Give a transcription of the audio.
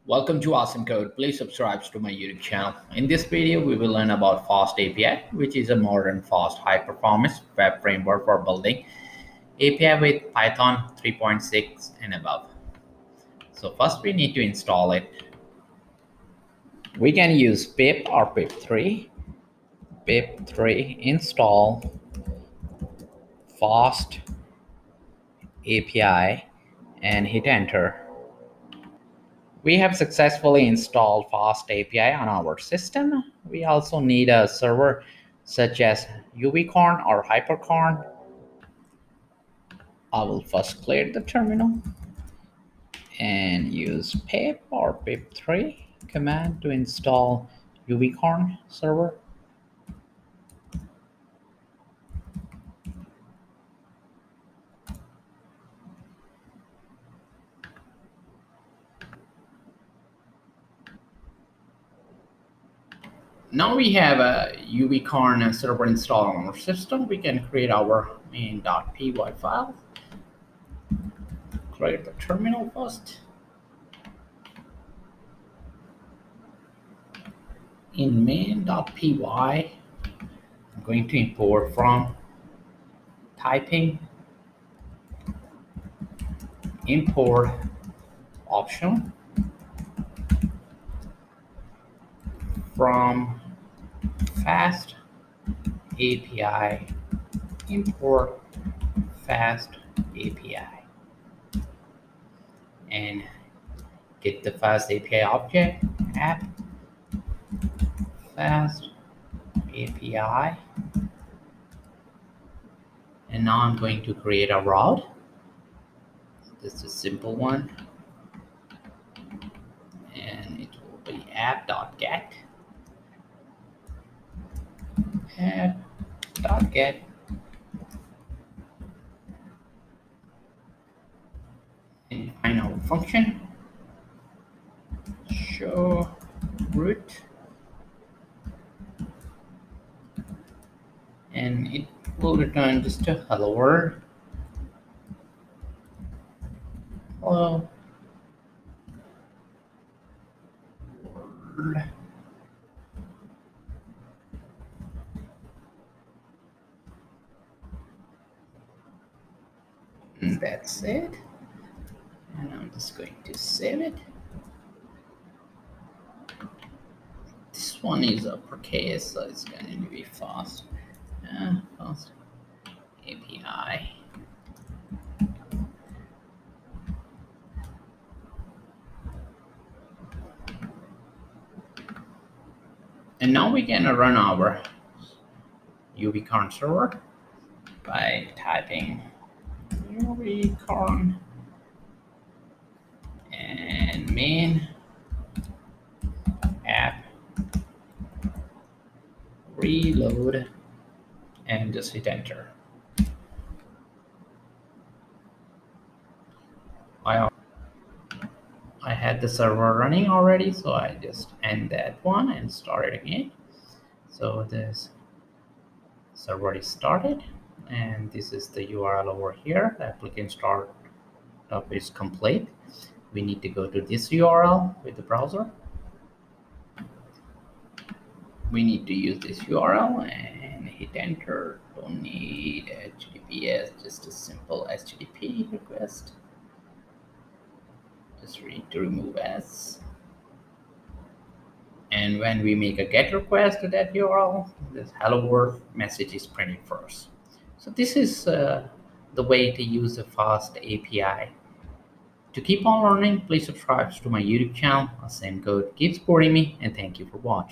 Welcome to Awesome Code. Please subscribe to my YouTube channel. In this video, we will learn about FastAPI, which is a modern, fast, high-performance web framework for building API with Python 3.6 and above. So first, we need to install it. We can use pip or pip3. Pip3 install FastAPI and hit enter. We have successfully installed FastAPI on our system. We also need a server such as UVcorn or Hypercorn. I will first clear the terminal and use pip or pip3 command to install UVcorn server. Now we have a UVcorn server installed on our system. We can create our main.py file. Clear the terminal first. In main.py, I'm going to import from typing import option from FastAPI import FastAPI and get the FastAPI object app FastAPI, and now I'm going to create a route. This is a simple one, and it will be app.get app.get and find our function show root, and it will return just a hello world. Hello world. And that's it. And I'm just going to save it. This one is uppercase, so it's going to be fast. Fast API. And now we can run our UVcorn server by typing UVcorn and main app reload and just hit enter. I had the server running already, so I just end that one and start it again. So this server is started, and this is the URL over here. The applicant startup is complete. We need to go to this URL with the browser. We need to use this URL and hit enter. Don't need HTTPS, just a simple HTTP request. Just need to remove S. And when we make a GET request to that URL, this hello world message is printed first. So this is the way to use the FastAPI. To keep on learning, please subscribe to my YouTube channel. Awesome Code. Keep supporting me, and thank you for watching.